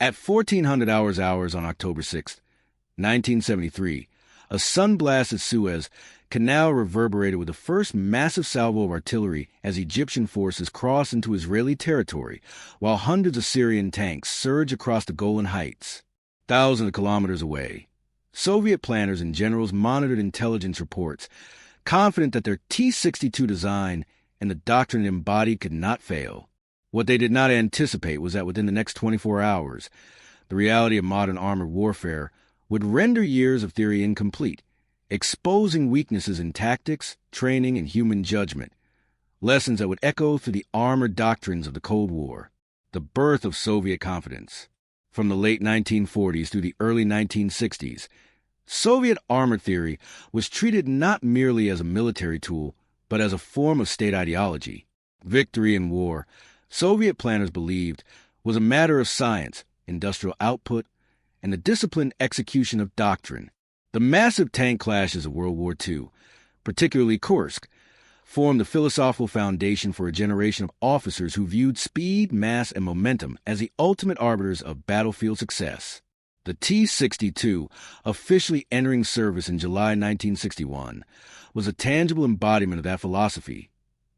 At 1400 hours on October 6, 1973, a sun-blasted Suez Canal reverberated with the first massive salvo of artillery as Egyptian forces crossed into Israeli territory, while hundreds of Syrian tanks surged across the Golan Heights. Thousands of kilometers away, Soviet planners and generals monitored intelligence reports, confident that their T-62 design and the doctrine it embodied could not fail. What they did not anticipate was that within the next 24 hours, the reality of modern armored warfare would render years of theory incomplete, exposing weaknesses in tactics, training, and human judgment, lessons that would echo through the armored doctrines of the Cold War, the birth of Soviet confidence. From the late 1940s through the early 1960s, Soviet armor theory was treated not merely as a military tool, but as a form of state ideology. Victory in war, Soviet planners believed, was a matter of science, industrial output, and the disciplined execution of doctrine. The massive tank clashes of World War II, particularly Kursk, formed the philosophical foundation for a generation of officers who viewed speed, mass, and momentum as the ultimate arbiters of battlefield success. The T-62, officially entering service in July 1961, was a tangible embodiment of that philosophy.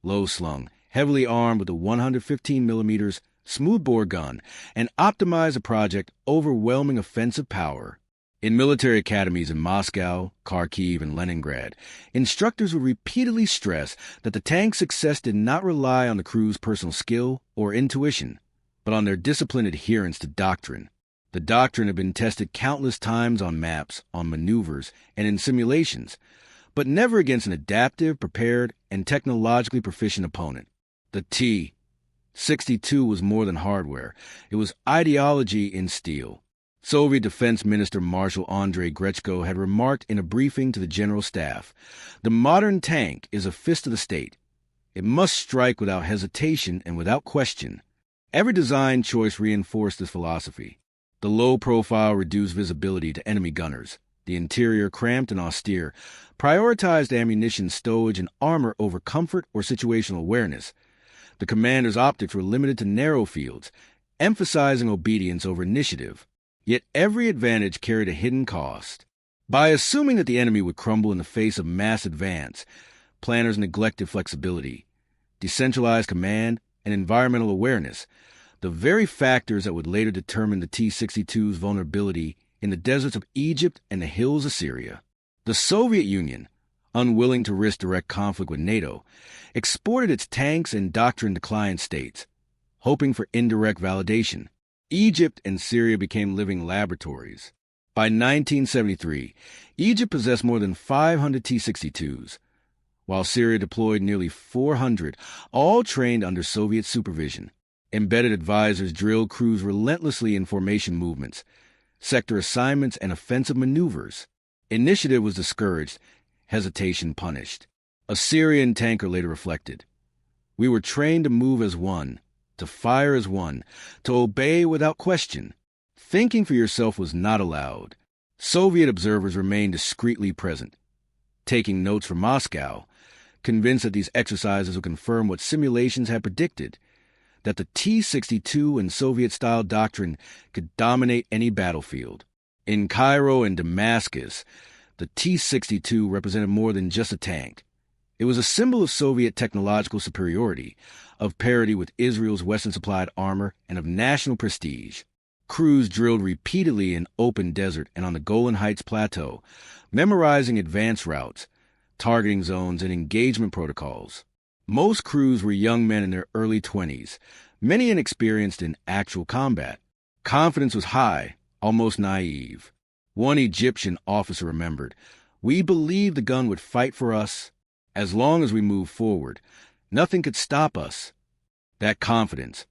Low-slung, heavily armed with a 115mm smoothbore gun, and optimized a project overwhelming offensive power. In military academies in Moscow, Kharkiv, and Leningrad, instructors would repeatedly stress that the tank's success did not rely on the crew's personal skill or intuition, but on their disciplined adherence to doctrine. The doctrine had been tested countless times on maps, on maneuvers, and in simulations, but never against an adaptive, prepared, and technologically proficient opponent. The T-62 was more than hardware. It was ideology in steel. Soviet Defense Minister Marshal Andrei Grechko had remarked in a briefing to the General Staff, "The modern tank is a fist of the state. It must strike without hesitation and without question." Every design choice reinforced this philosophy. The low profile reduced visibility to enemy gunners. The interior, cramped and austere, prioritized ammunition stowage and armor over comfort or situational awareness. The commander's optics were limited to narrow fields, emphasizing obedience over initiative. Yet every advantage carried a hidden cost. By assuming that the enemy would crumble in the face of mass advance, planners neglected flexibility, decentralized command, and environmental awareness, the very factors that would later determine the T-62's vulnerability in the deserts of Egypt and the hills of Syria. The Soviet Union, unwilling to risk direct conflict with NATO, exported its tanks and doctrine to client states, hoping for indirect validation. Egypt and Syria became living laboratories. By 1973, Egypt possessed more than 500 T-62s, while Syria deployed nearly 400, all trained under Soviet supervision. Embedded advisors drilled crews relentlessly in formation movements, sector assignments, and offensive maneuvers. Initiative was discouraged, hesitation punished. A Syrian tanker later reflected, "We were trained to move as one, to fire as one, to obey without question. Thinking for yourself was not allowed." Soviet observers remained discreetly present, taking notes from Moscow, convinced that these exercises would confirm what simulations had predicted, that the T-62 and Soviet-style doctrine could dominate any battlefield. In Cairo and Damascus, the T-62 represented more than just a tank. It was a symbol of Soviet technological superiority, of parity with Israel's Western-supplied armor, and of national prestige. Crews drilled repeatedly in open desert and on the Golan Heights Plateau, memorizing advance routes, targeting zones, and engagement protocols. Most crews were young men in their early 20s, many inexperienced in actual combat. Confidence was high, almost naive. One Egyptian officer remembered, "We believed the gun would fight for us. As long as we moved forward, nothing could stop us." That confidence,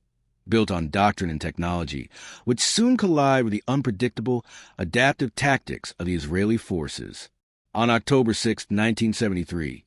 built on doctrine and technology, would soon collide with the unpredictable, adaptive tactics of the Israeli forces. On October 6, 1973,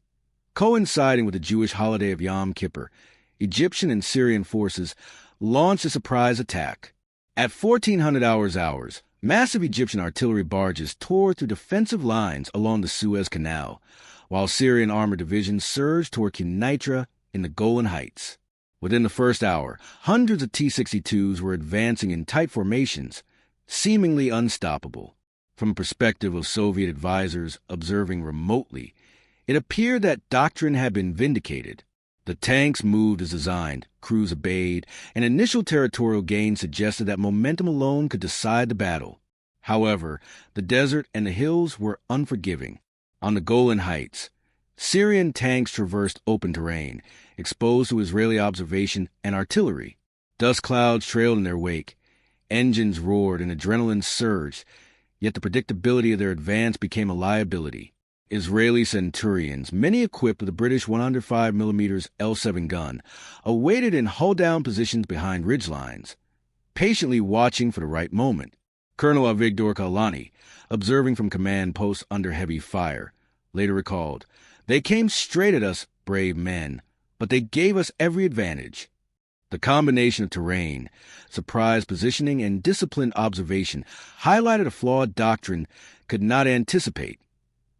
coinciding with the Jewish holiday of Yom Kippur, Egyptian and Syrian forces launched a surprise attack. At 1400 hours, massive Egyptian artillery barges tore through defensive lines along the Suez Canal, while Syrian armored divisions surged toward Quneitra in the Golan Heights. Within the first hour, hundreds of T-62s were advancing in tight formations, seemingly unstoppable. From the perspective of Soviet advisors observing remotely, it appeared that Doctrine had been vindicated. The tanks moved as designed, crews obeyed, and initial territorial gains suggested that momentum alone could decide the battle. However, the desert and the hills were unforgiving. On the Golan Heights, Syrian tanks traversed open terrain, exposed to Israeli observation and artillery. Dust clouds trailed in their wake. Engines roared and adrenaline surged, yet the predictability of their advance became a liability. Israeli Centurions, many equipped with a British 105mm L7 gun, awaited in hull-down positions behind ridgelines, patiently watching for the right moment. Colonel Avigdor Kalani, observing from command posts under heavy fire, later recalled, "They came straight at us, brave men, but they gave us every advantage." The combination of terrain, surprise positioning, and disciplined observation highlighted a flawed Doctrine could not anticipate.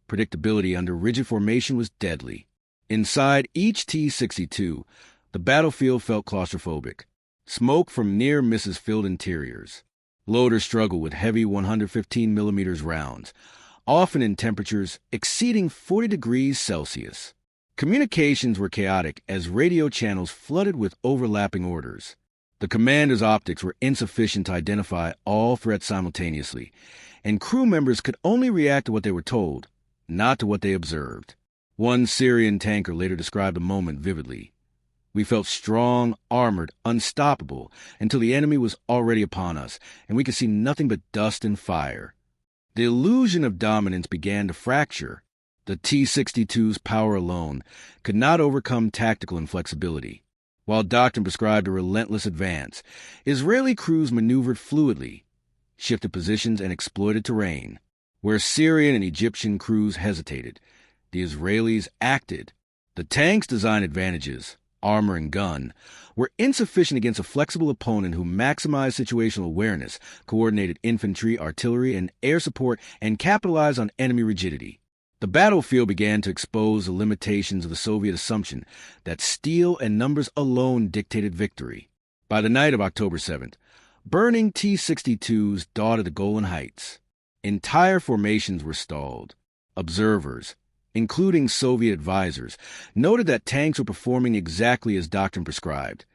Predictability under rigid formation was deadly. Inside each T-62, the battlefield felt claustrophobic. Smoke from near misses filled interiors. Loaders struggled with heavy 115mm rounds, often in temperatures exceeding 40 degrees Celsius. Communications were chaotic as radio channels flooded with overlapping orders. The commander's optics were insufficient to identify all threats simultaneously, and crew members could only react to what they were told, not to what they observed. One Syrian tanker later described the moment vividly. "We felt strong, armored, unstoppable, until the enemy was already upon us, and we could see nothing but dust and fire." The illusion of dominance began to fracture. The T-62's power alone could not overcome tactical inflexibility. While Doctrine prescribed a relentless advance, Israeli crews maneuvered fluidly, shifted positions, and exploited terrain. Where Syrian and Egyptian crews hesitated, the Israelis acted. The tanks' design advantages, armor and gun, were insufficient against a flexible opponent who maximized situational awareness, coordinated infantry, artillery, and air support, and capitalized on enemy rigidity. The battlefield began to expose the limitations of the Soviet assumption that steel and numbers alone dictated victory. By the night of October 7th, burning T-62s dotted the Golan Heights. Entire formations were stalled. Observers, including Soviet advisors, noted that tanks were performing exactly as Doctrine prescribed,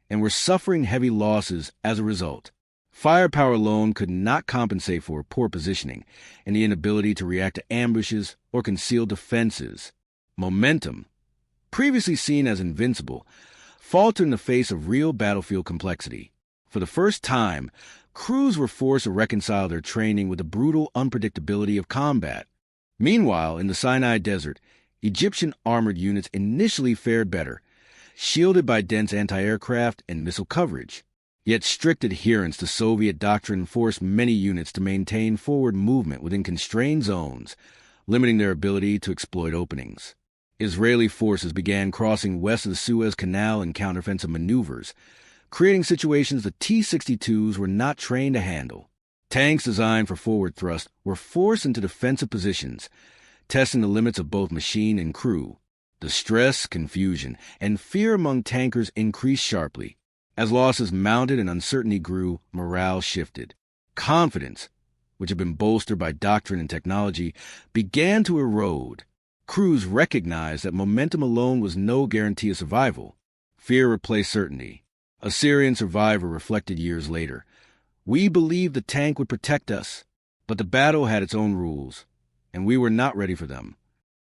and were suffering heavy losses as a result. Firepower alone could not compensate for poor positioning and the inability to react to ambushes or concealed defenses. Momentum, previously seen as invincible, faltered in the face of real battlefield complexity. For the first time, crews were forced to reconcile their training with the brutal unpredictability of combat. Meanwhile, in the Sinai Desert, Egyptian armored units initially fared better, shielded by dense anti-aircraft and missile coverage. Yet strict adherence to Soviet doctrine forced many units to maintain forward movement within constrained zones, limiting their ability to exploit openings. Israeli forces began crossing west of the Suez Canal in counteroffensive maneuvers, creating situations the T-62s were not trained to handle. Tanks designed for forward thrust were forced into defensive positions, testing the limits of both machine and crew. The stress, confusion, and fear among tankers increased sharply. As losses mounted and uncertainty grew, morale shifted. Confidence, which had been bolstered by doctrine and technology, began to erode. Crews recognized that momentum alone was no guarantee of survival. Fear replaced certainty. A Syrian survivor reflected years later. "We believed the tank would protect us, but the battle had its own rules, and we were not ready for them."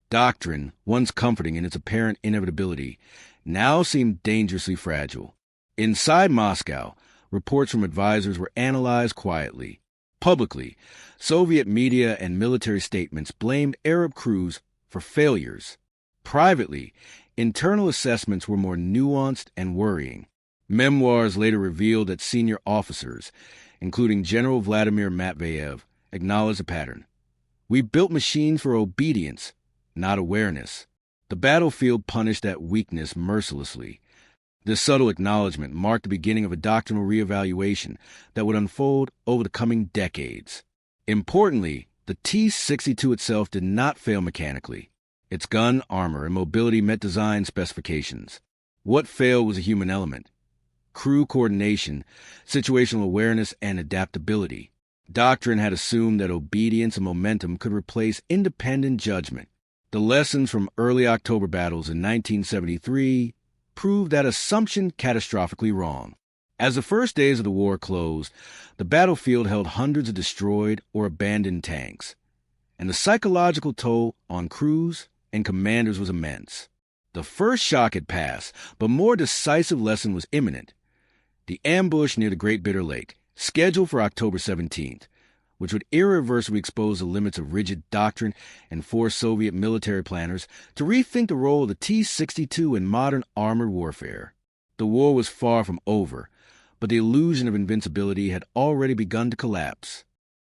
Doctrine, once comforting in its apparent inevitability, now seemed dangerously fragile. Inside Moscow, reports from advisors were analyzed quietly. Publicly, Soviet media and military statements blamed Arab crews for failures. Privately, internal assessments were more nuanced and worrying. Memoirs later revealed that senior officers, including General Vladimir Matveyev, acknowledged the pattern. "We built machines for obedience, not awareness." The battlefield punished that weakness mercilessly. This subtle acknowledgement marked the beginning of a doctrinal reevaluation that would unfold over the coming decades. Importantly, the T-62 itself did not fail mechanically. Its gun, armor, and mobility met design specifications. What failed was a human element: crew coordination, situational awareness, and adaptability. Doctrine had assumed that obedience and momentum could replace independent judgment. The lessons from early October battles in 1973 proved that assumption catastrophically wrong. As the first days of the war closed, the battlefield held hundreds of destroyed or abandoned tanks, and the psychological toll on crews and commanders was immense. The first shock had passed, but a more decisive lesson was imminent. The ambush near the Great Bitter Lake, scheduled for October 17th, which would irreversibly expose the limits of rigid doctrine and force Soviet military planners to rethink the role of the T-62 in modern armored warfare. The war was far from over, but the illusion of invincibility had already begun to collapse.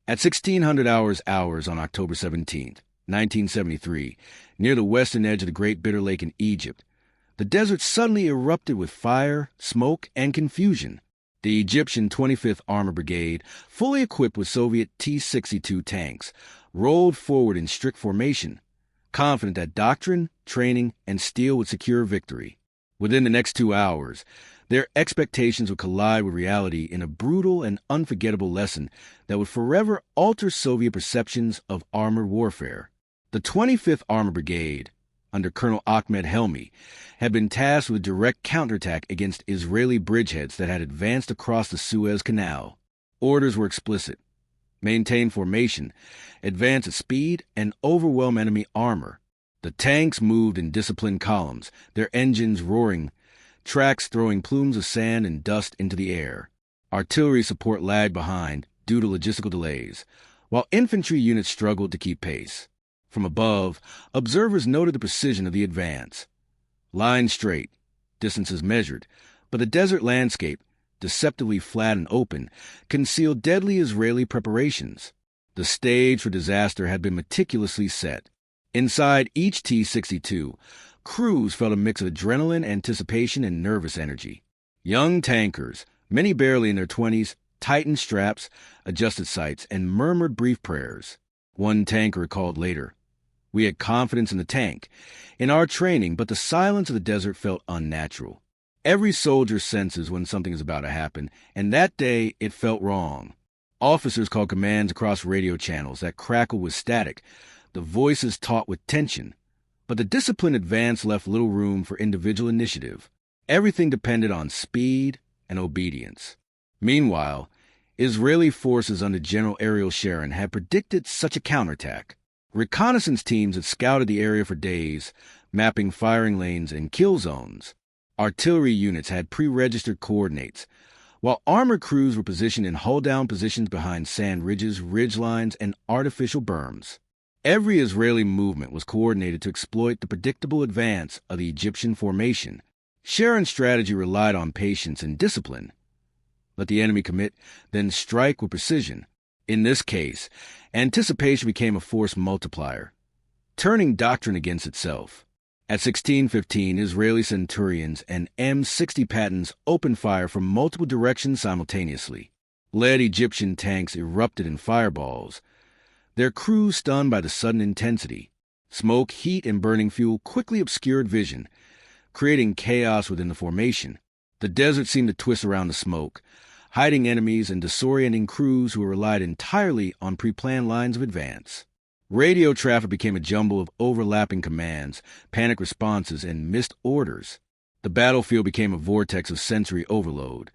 At 1600 hours on October 17th, 1973, near the western edge of the Great Bitter Lake in Egypt, the desert suddenly erupted with fire, smoke, and confusion. The Egyptian 25th Armor Brigade, fully equipped with Soviet T-62 tanks, rolled forward in strict formation, confident that doctrine, training, and steel would secure victory. Within the next 2 hours, their expectations would collide with reality in a brutal and unforgettable lesson that would forever alter Soviet perceptions of armored warfare. The 25th Armor Brigade, under Colonel Ahmed Helmi, had been tasked with direct counterattack against Israeli bridgeheads that had advanced across the Suez Canal. Orders were explicit: maintain formation, advance at speed, and overwhelm enemy armor. The tanks moved in disciplined columns, their engines roaring, tracks throwing plumes of sand and dust into the air. Artillery support lagged behind due to logistical delays, while infantry units struggled to keep pace. From above, observers noted the precision of the advance. Lines straight, distances measured, but the desert landscape, deceptively flat and open, concealed deadly Israeli preparations. The stage for disaster had been meticulously set. Inside each T-62, crews felt a mix of adrenaline, anticipation, and nervous energy. Young tankers, many barely in their 20s, tightened straps, adjusted sights, and murmured brief prayers. One tanker recalled later, "We had confidence in the tank, in our training, but the silence of the desert felt unnatural. Every soldier senses when something is about to happen, and that day it felt wrong." Officers called commands across radio channels that crackled with static, the voices taut with tension. But the disciplined advance left little room for individual initiative. Everything depended on speed and obedience. Meanwhile, Israeli forces under General Ariel Sharon had predicted such a counterattack. Reconnaissance teams had scouted the area for days, mapping firing lanes and kill zones. Artillery units had pre-registered coordinates, while armored crews were positioned in hull-down positions behind sand ridges, ridgelines, and artificial berms. Every Israeli movement was coordinated to exploit the predictable advance of the Egyptian formation. Sharon's strategy relied on patience and discipline. Let the enemy commit, then strike with precision. In this case, anticipation became a force multiplier, turning doctrine against itself. At 16:15, Israeli Centurions and M60 Pattons opened fire from multiple directions simultaneously. Lead Egyptian tanks erupted in fireballs, their crews stunned by the sudden intensity. Smoke, heat, and burning fuel quickly obscured vision, creating chaos within the formation. The desert seemed to twist around the smoke, hiding enemies and disorienting crews who relied entirely on pre-planned lines of advance. Radio traffic became a jumble of overlapping commands, panic responses, and missed orders. The battlefield became a vortex of sensory overload,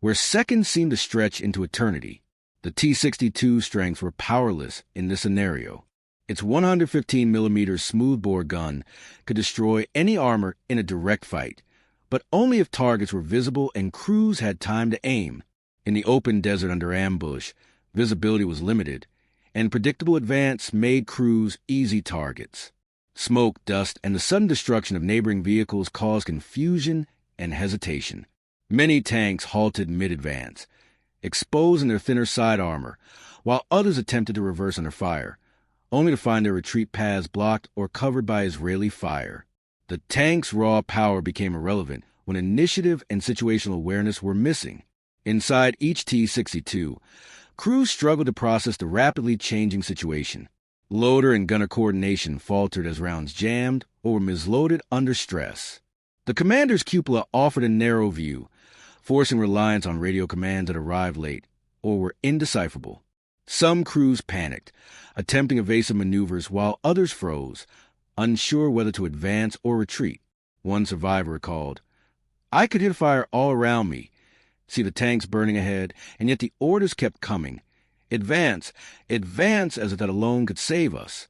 where seconds seemed to stretch into eternity. The T-62 strengths were powerless in this scenario. Its 115mm smoothbore gun could destroy any armor in a direct fight, but only if targets were visible and crews had time to aim. In the open desert under ambush, visibility was limited, and predictable advance made crews easy targets. Smoke, dust, and the sudden destruction of neighboring vehicles caused confusion and hesitation. Many tanks halted mid-advance, exposing their thinner side armor, while others attempted to reverse under fire, only to find their retreat paths blocked or covered by Israeli fire. The tank's raw power became irrelevant when initiative and situational awareness were missing. Inside each T-62, crews struggled to process the rapidly changing situation. Loader and gunner coordination faltered as rounds jammed or were misloaded under stress. The commander's cupola offered a narrow view, forcing reliance on radio commands that arrived late or were indecipherable. Some crews panicked, attempting evasive maneuvers while others froze, unsure whether to advance or retreat. One survivor recalled, "I could hear fire all around me, see the tanks burning ahead, and yet the orders kept coming. Advance, advance, as if that alone could save us."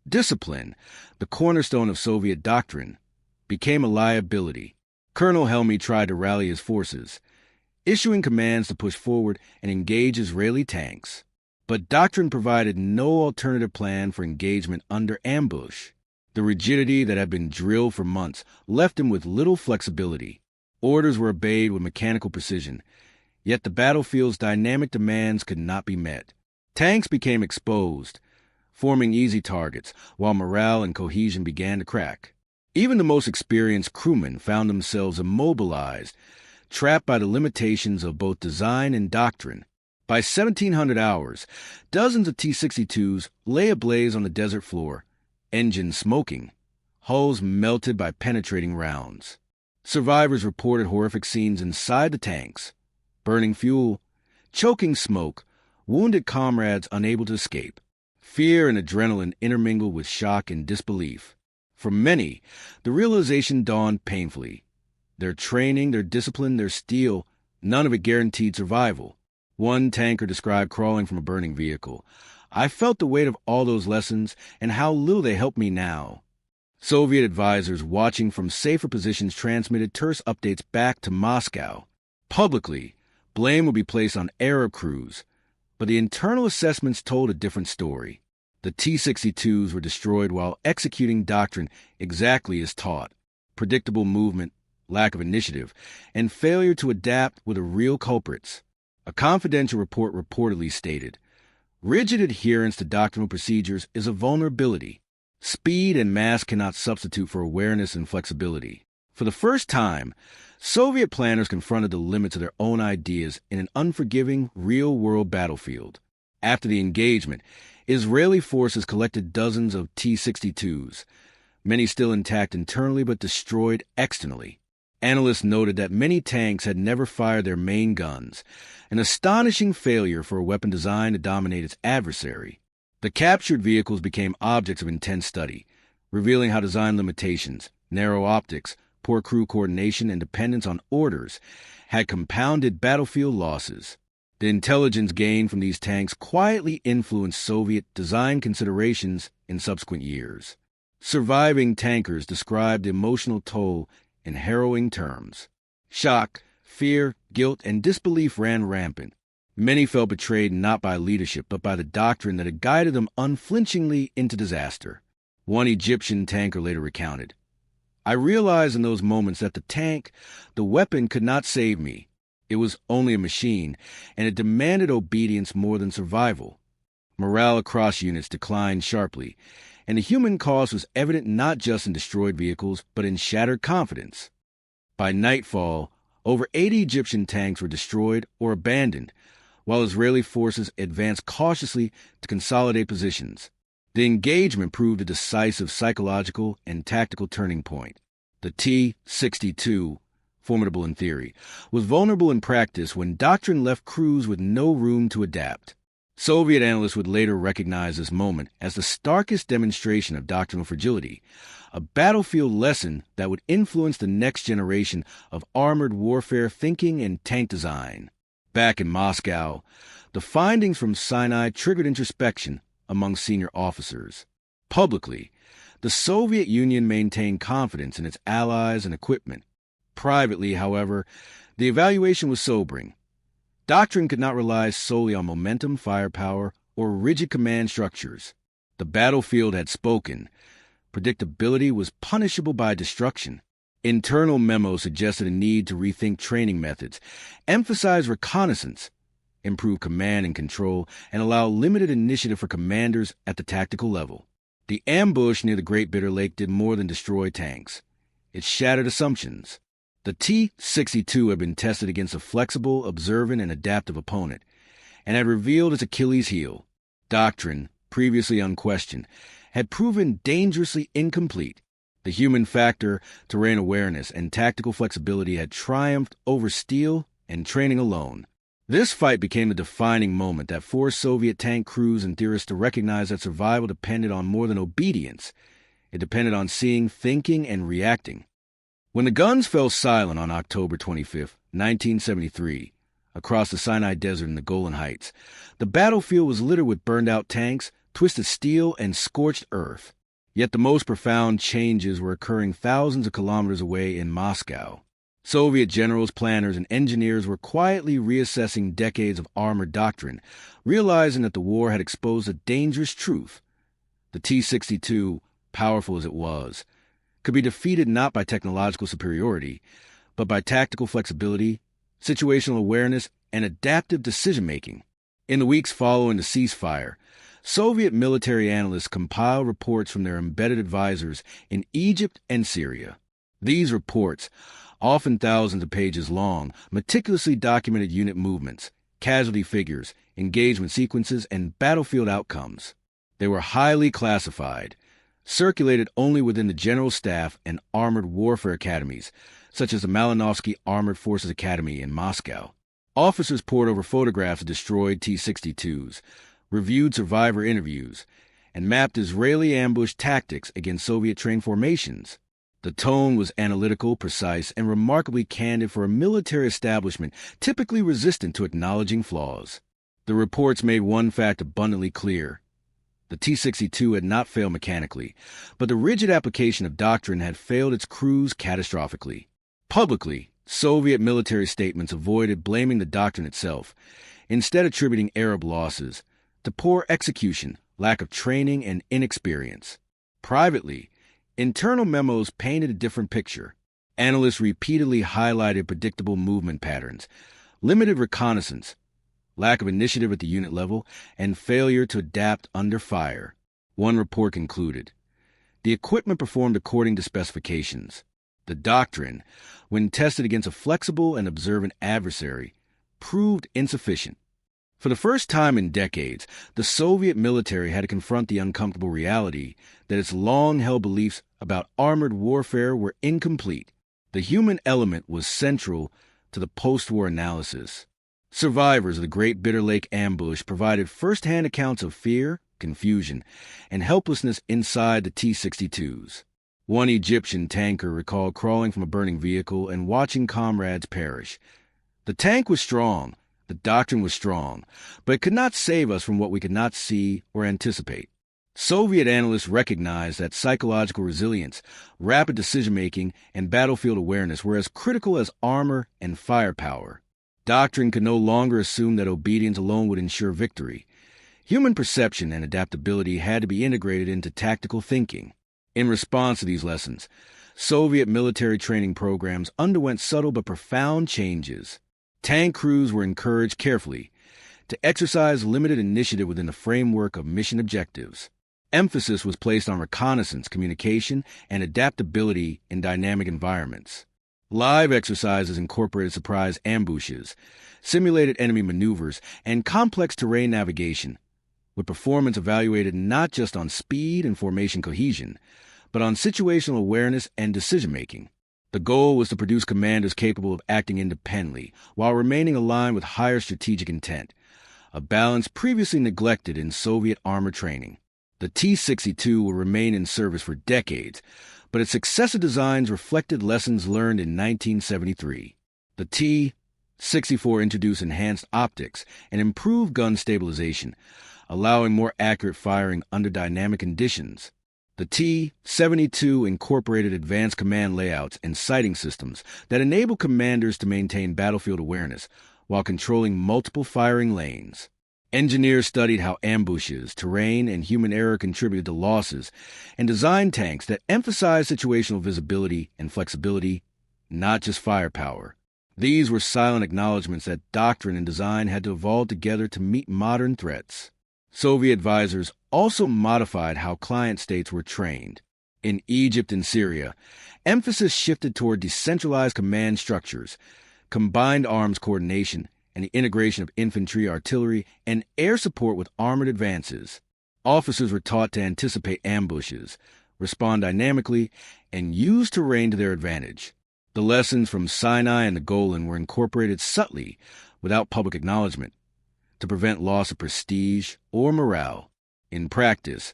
Discipline, the cornerstone of Soviet doctrine, became a liability. Colonel Helmy tried to rally his forces, issuing commands to push forward and engage Israeli tanks. But doctrine provided no alternative plan for engagement under ambush. The rigidity that had been drilled for months left him with little flexibility. Orders were obeyed with mechanical precision, yet the battlefield's dynamic demands could not be met. Tanks became exposed, forming easy targets, while morale and cohesion began to crack. Even the most experienced crewmen found themselves immobilized, trapped by the limitations of both design and doctrine. By 1700 hours, dozens of T-62s lay ablaze on the desert floor, engines smoking, hulls melted by penetrating rounds. Survivors reported horrific scenes inside the tanks: burning fuel, choking smoke, wounded comrades unable to escape. Fear and adrenaline intermingled with shock and disbelief. For many, the realization dawned painfully. Their training, their discipline, their steel, none of it guaranteed survival. One tanker described crawling from a burning vehicle. "I felt the weight of all those lessons and how little they help me now." Soviet advisors watching from safer positions transmitted terse updates back to Moscow. Publicly, blame would be placed on Arab crews, but the internal assessments told a different story. The T-62s were destroyed while executing doctrine exactly as taught. Predictable movement, lack of initiative, and failure to adapt were the real culprits. A confidential report reportedly stated, "Rigid adherence to doctrinal procedures is a vulnerability. Speed and mass cannot substitute for awareness and flexibility." For the first time, Soviet planners confronted the limits of their own ideas in an unforgiving, real-world battlefield. After the engagement, Israeli forces collected dozens of T-62s, many still intact internally but destroyed externally. Analysts noted that many tanks had never fired their main guns, an astonishing failure for a weapon designed to dominate its adversary. The captured vehicles became objects of intense study, revealing how design limitations, narrow optics, poor crew coordination, and dependence on orders had compounded battlefield losses. The intelligence gained from these tanks quietly influenced Soviet design considerations in subsequent years. Surviving tankers described the emotional toll in harrowing terms. Shock, fear, guilt, and disbelief ran rampant. Many felt betrayed not by leadership but by the doctrine that had guided them unflinchingly into disaster. One Egyptian tanker later recounted, "I realized in those moments that the tank, the weapon, could not save me. It was only a machine, and it demanded obedience more than survival." Morale across units declined sharply, and the human cost was evident not just in destroyed vehicles, but in shattered confidence. By nightfall, over 80 Egyptian tanks were destroyed or abandoned, while Israeli forces advanced cautiously to consolidate positions. The engagement proved a decisive psychological and tactical turning point. The T-62, formidable in theory, was vulnerable in practice when doctrine left crews with no room to adapt. Soviet analysts would later recognize this moment as the starkest demonstration of doctrinal fragility, a battlefield lesson that would influence the next generation of armored warfare thinking and tank design. Back in Moscow, the findings from Sinai triggered introspection among senior officers. Publicly, the Soviet Union maintained confidence in its allies and equipment. Privately, however, the evaluation was sobering. Doctrine could not rely solely on momentum, firepower, or rigid command structures. The battlefield had spoken. Predictability was punishable by destruction. Internal memos suggested a need to rethink training methods, emphasize reconnaissance, improve command and control, and allow limited initiative for commanders at the tactical level. The ambush near the Great Bitter Lake did more than destroy tanks. It shattered assumptions. The T-62 had been tested against a flexible, observant, and adaptive opponent, and had revealed its Achilles heel. Doctrine, previously unquestioned, had proven dangerously incomplete. The human factor, terrain awareness, and tactical flexibility had triumphed over steel and training alone. This fight became the defining moment that forced Soviet tank crews and theorists to recognize that survival depended on more than obedience. It depended on seeing, thinking, and reacting. When the guns fell silent on October 25, 1973, across the Sinai Desert and the Golan Heights, the battlefield was littered with burned-out tanks, twisted steel, and scorched earth. Yet the most profound changes were occurring thousands of kilometers away in Moscow. Soviet generals, planners, and engineers were quietly reassessing decades of armored doctrine, realizing that the war had exposed a dangerous truth. The T-62, powerful as it was, could be defeated not by technological superiority, but by tactical flexibility, situational awareness, and adaptive decision-making. In the weeks following the ceasefire, Soviet military analysts compiled reports from their embedded advisors in Egypt and Syria. These reports, often thousands of pages long, meticulously documented unit movements, casualty figures, engagement sequences, and battlefield outcomes. They were highly classified, circulated only within the General Staff and Armored Warfare Academies, such as the Malinovsky Armored Forces Academy in Moscow. Officers pored over photographs of destroyed T-62s, reviewed survivor interviews, and mapped Israeli ambush tactics against Soviet-trained formations. The tone was analytical, precise, and remarkably candid for a military establishment typically resistant to acknowledging flaws. The reports made one fact abundantly clear. The T-62 had not failed mechanically, but the rigid application of doctrine had failed its crews catastrophically. Publicly, Soviet military statements avoided blaming the doctrine itself, instead attributing Arab losses to poor execution, lack of training, and inexperience. Privately, internal memos painted a different picture. Analysts repeatedly highlighted predictable movement patterns, limited reconnaissance, lack of initiative at the unit level, and failure to adapt under fire. One report concluded, the equipment performed according to specifications. The doctrine, when tested against a flexible and observant adversary, proved insufficient. For the first time in decades, the Soviet military had to confront the uncomfortable reality that its long-held beliefs about armored warfare were incomplete. The human element was central to the post-war analysis. Survivors of the Great Bitter Lake ambush provided first-hand accounts of fear, confusion, and helplessness inside the T-62s. One Egyptian tanker recalled crawling from a burning vehicle and watching comrades perish. The tank was strong, the doctrine was strong, but it could not save us from what we could not see or anticipate. Soviet analysts recognized that psychological resilience, rapid decision-making, and battlefield awareness were as critical as armor and firepower. Doctrine could no longer assume that obedience alone would ensure victory. Human perception and adaptability had to be integrated into tactical thinking. In response to these lessons, Soviet military training programs underwent subtle but profound changes. Tank crews were encouraged carefully to exercise limited initiative within the framework of mission objectives. Emphasis was placed on reconnaissance, communication, and adaptability in dynamic environments. Live exercises incorporated surprise ambushes, simulated enemy maneuvers, and complex terrain navigation, with performance evaluated not just on speed and formation cohesion, but on situational awareness and decision-making. The goal was to produce commanders capable of acting independently while remaining aligned with higher strategic intent, a balance previously neglected in Soviet armor training. The T-62 will remain in service for decades, but its successive designs reflected lessons learned in 1973. The T-64 introduced enhanced optics and improved gun stabilization, allowing more accurate firing under dynamic conditions. The T-72 incorporated advanced command layouts and sighting systems that enable commanders to maintain battlefield awareness while controlling multiple firing lanes. Engineers studied how ambushes, terrain, and human error contributed to losses, and designed tanks that emphasized situational visibility and flexibility, not just firepower. These were silent acknowledgments that doctrine and design had to evolve together to meet modern threats. Soviet advisors also modified how client states were trained. In Egypt and Syria, emphasis shifted toward decentralized command structures, combined arms coordination, and the integration of infantry, artillery, and air support with armored advances. Officers were taught to anticipate ambushes, respond dynamically, and use terrain to their advantage. The lessons from Sinai and the Golan were incorporated subtly, without public acknowledgement, to prevent loss of prestige or morale. In practice,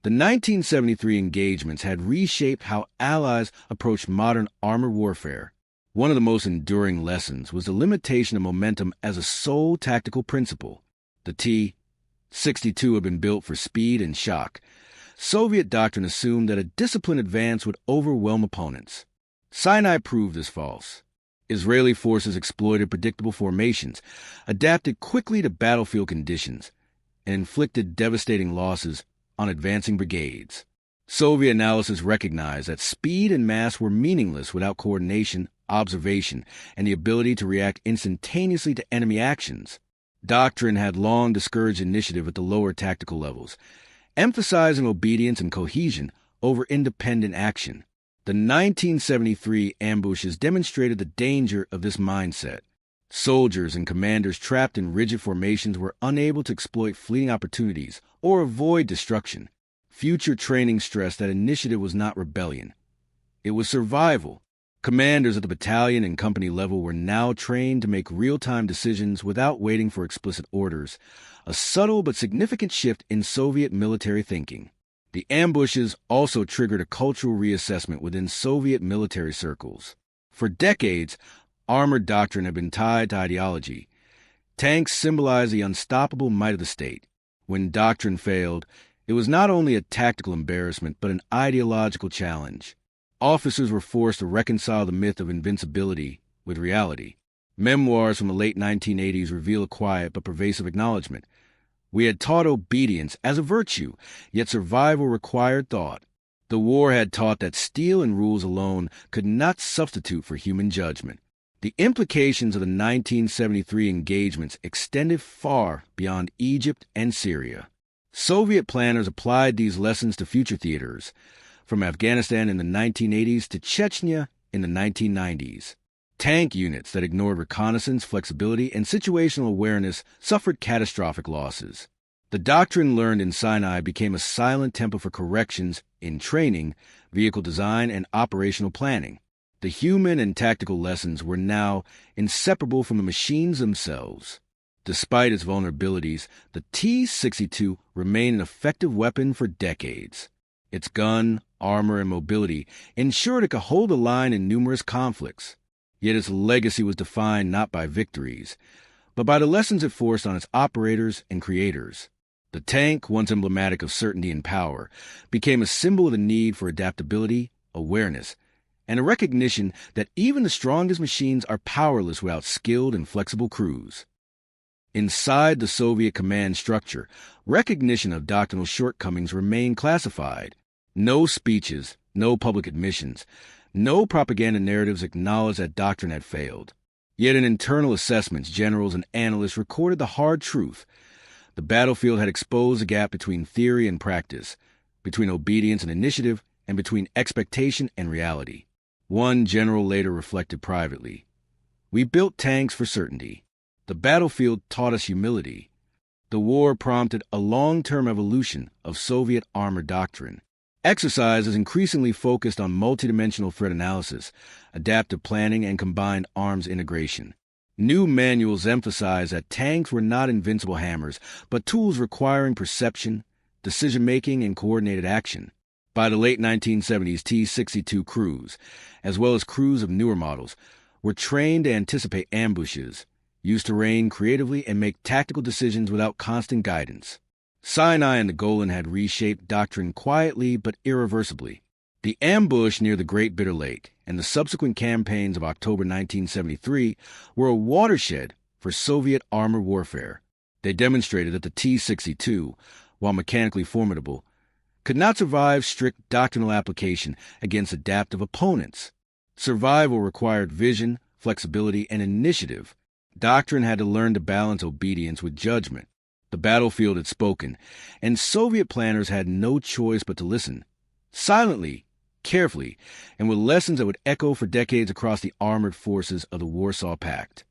the 1973 engagements had reshaped how Allies approached modern armored warfare. One of the most enduring lessons was the limitation of momentum as a sole tactical principle. The T-62 had been built for speed and shock. Soviet doctrine assumed that a disciplined advance would overwhelm opponents. Sinai proved this false. Israeli forces exploited predictable formations, adapted quickly to battlefield conditions, and inflicted devastating losses on advancing brigades. Soviet analysis recognized that speed and mass were meaningless without coordination, observation, and the ability to react instantaneously to enemy actions. Doctrine had long discouraged initiative at the lower tactical levels, emphasizing obedience and cohesion over independent action. The 1973 ambushes demonstrated the danger of this mindset. Soldiers and commanders trapped in rigid formations were unable to exploit fleeting opportunities or avoid destruction. Future training stressed that initiative was not rebellion. It was survival. Commanders at the battalion and company level were now trained to make real-time decisions without waiting for explicit orders, a subtle but significant shift in Soviet military thinking. The ambushes also triggered a cultural reassessment within Soviet military circles. For decades, armored doctrine had been tied to ideology. Tanks symbolized the unstoppable might of the state. When doctrine failed, it was not only a tactical embarrassment but an ideological challenge. Officers were forced to reconcile the myth of invincibility with reality. Memoirs from the late 1980s reveal a quiet but pervasive acknowledgement. We had taught obedience as a virtue, yet survival required thought. The war had taught that steel and rules alone could not substitute for human judgment. The implications of the 1973 engagements extended far beyond Egypt and Syria. Soviet planners applied these lessons to future theaters, from Afghanistan in the 1980s to Chechnya in the 1990s. Tank units that ignored reconnaissance, flexibility, and situational awareness suffered catastrophic losses. The doctrine learned in Sinai became a silent template for corrections in training, vehicle design, and operational planning. The human and tactical lessons were now inseparable from the machines themselves. Despite its vulnerabilities, the T-62 remained an effective weapon for decades. Its gun, armor, and mobility ensured it could hold the line in numerous conflicts. Yet its legacy was defined not by victories, but by the lessons it forced on its operators and creators. The tank, once emblematic of certainty and power, became a symbol of the need for adaptability, awareness, and a recognition that even the strongest machines are powerless without skilled and flexible crews. Inside the Soviet command structure, recognition of doctrinal shortcomings remained classified. No speeches, no public admissions, no propaganda narratives acknowledged that doctrine had failed. Yet in internal assessments, generals and analysts recorded the hard truth. The battlefield had exposed the gap between theory and practice, between obedience and initiative, and between expectation and reality. One general later reflected privately, "We built tanks for certainty. The battlefield taught us humility. The war prompted a long-term evolution of Soviet armored doctrine." Exercise is increasingly focused on multidimensional threat analysis, adaptive planning, and combined arms integration. New manuals emphasize that tanks were not invincible hammers, but tools requiring perception, decision-making, and coordinated action. By the late 1970s, T-62 crews, as well as crews of newer models, were trained to anticipate ambushes, use terrain creatively, and make tactical decisions without constant guidance. Sinai and the Golan had reshaped doctrine quietly but irreversibly. The ambush near the Great Bitter Lake and the subsequent campaigns of October 1973 were a watershed for Soviet armored warfare. They demonstrated that the T-62, while mechanically formidable, could not survive strict doctrinal application against adaptive opponents. Survival required vision, flexibility, and initiative. Doctrine had to learn to balance obedience with judgment. The battlefield had spoken, and Soviet planners had no choice but to listen. Silently, carefully, and with lessons that would echo for decades across the armored forces of the Warsaw Pact.